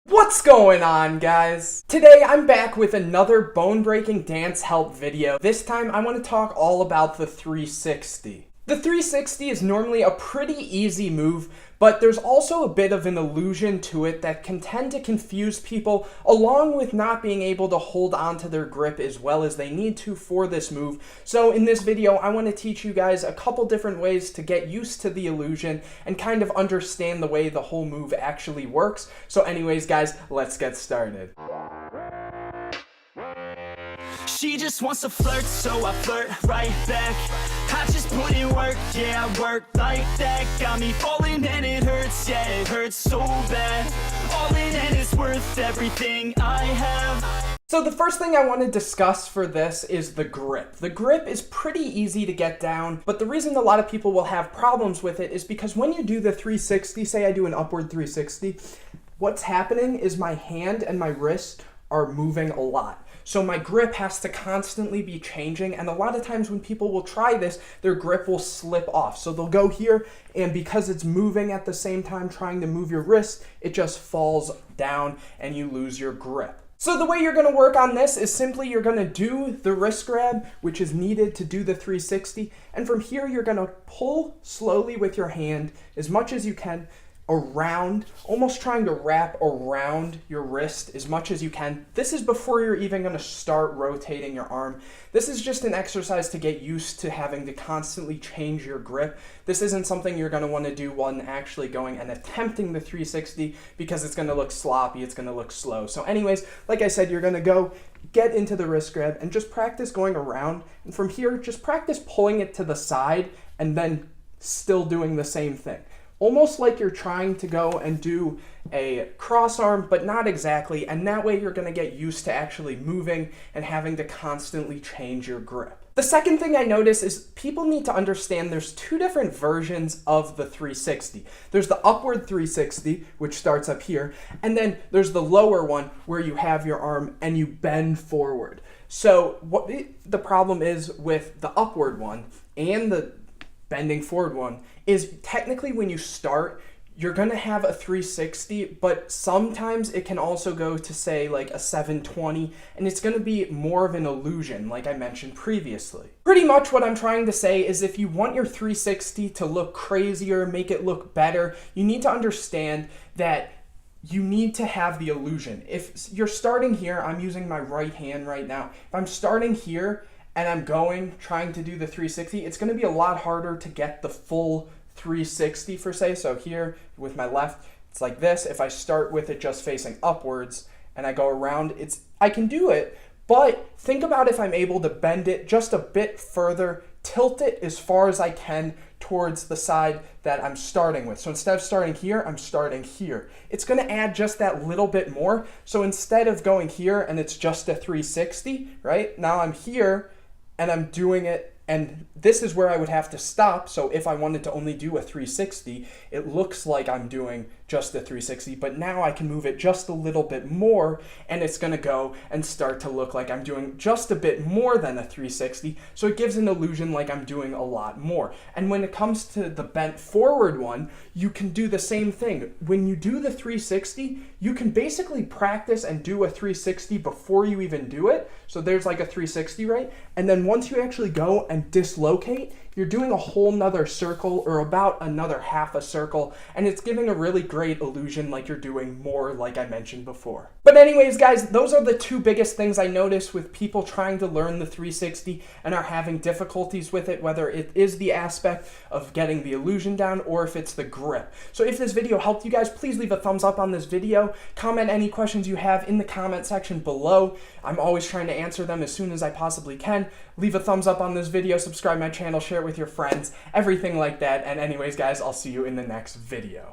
What's going on, guys? Today I'm back with another bone-breaking dance help video. This time I want to talk all about the 360. The 360 is normally a pretty easy move, but there's also a bit of an illusion to it that can tend to confuse people, along with not being able to hold onto their grip as well as they need to for this move. So in this video, I want to teach you guys a couple different ways to get used to the illusion and kind of understand the way the whole move actually works. So anyways, guys, let's get started. She just wants to flirt, so I flirt right back. I just put in work, yeah, I work like that. Got me falling and it hurts, yeah, it hurts so bad. All in and it's worth everything I have. So the first thing I want to discuss for this is the grip. The grip is pretty easy to get down, but the reason a lot of people will have problems with it is because when you do the 360, say I do an upward 360, what's happening is my hand and my wrist are moving a lot. So my grip has to constantly be changing, and a lot of times when people will try this, their grip will slip off. So they'll go here, and because it's moving at the same time trying to move your wrist, it just falls down and you lose your grip. So the way you're going to work on this is simply you're going to do the wrist grab, which is needed to do the 360, and from here you're going to pull slowly with your hand as much as you can around, almost trying to wrap around your wrist as much as you can. This is before you're even going to start rotating your arm. This is just an exercise to get used to having to constantly change your grip. This isn't something you're going to want to do when actually going and attempting the 360 because it's going to look sloppy, it's going to look slow. So anyways, like I said, you're going to go get into the wrist grab and just practice going around. And from here, just practice pulling it to the side and then still doing the same thing. Almost like you're trying to go and do a cross arm, but not exactly, and that way you're going to get used to actually moving and having to constantly change your grip. The second thing I notice is people need to understand there's two different versions of the 360. There's the upward 360, which starts up here, and then there's the lower one where you have your arm and you bend forward. So what the problem is with the upward one and the bending forward one is technically when you start, you're going to have a 360, but sometimes it can also go to say like a 720, and it's going to be more of an illusion like I mentioned previously. Pretty much what I'm trying to say is if you want your 360 to look crazier, make it look better, you need to understand that you need to have the illusion. If you're starting here, I'm using my right hand right now. If I'm starting here and I'm trying to do the 360, it's going to be a lot harder to get the full 360 for say. So here with my left, it's like this. If I start with it just facing upwards and I go around, I can do it, but think about if I'm able to bend it just a bit further, tilt it as far as I can towards the side that I'm starting with. So instead of starting here, I'm starting here. It's going to add just that little bit more. So instead of going here and it's just a 360, right? Now I'm here and I'm doing it, and this is where I would have to stop. So if I wanted to only do a 360, it looks like I'm doing just a 360, but now I can move it just a little bit more, and it's gonna go and start to look like I'm doing just a bit more than a 360, so it gives an illusion like I'm doing a lot more. And when it comes to the bent forward one, you can do the same thing. When you do the 360, you can basically practice and do a 360 before you even do it. So there's like a 360, right? And then once you actually go and dislocate, you're doing a whole nother circle or about another half a circle, and it's giving a really great illusion like you're doing more like I mentioned before. But anyways, guys, those are the two biggest things I notice with people trying to learn the 360 and are having difficulties with it, whether it is the aspect of getting the illusion down or if it's the grip. So if this video helped you guys, please leave a thumbs up on this video. Comment any questions you have in the comment section below. I'm always trying to answer them as soon as I possibly can. Leave a thumbs up on this video, subscribe my channel, share it with your friends, everything like that. And anyways, guys, I'll see you in the next video.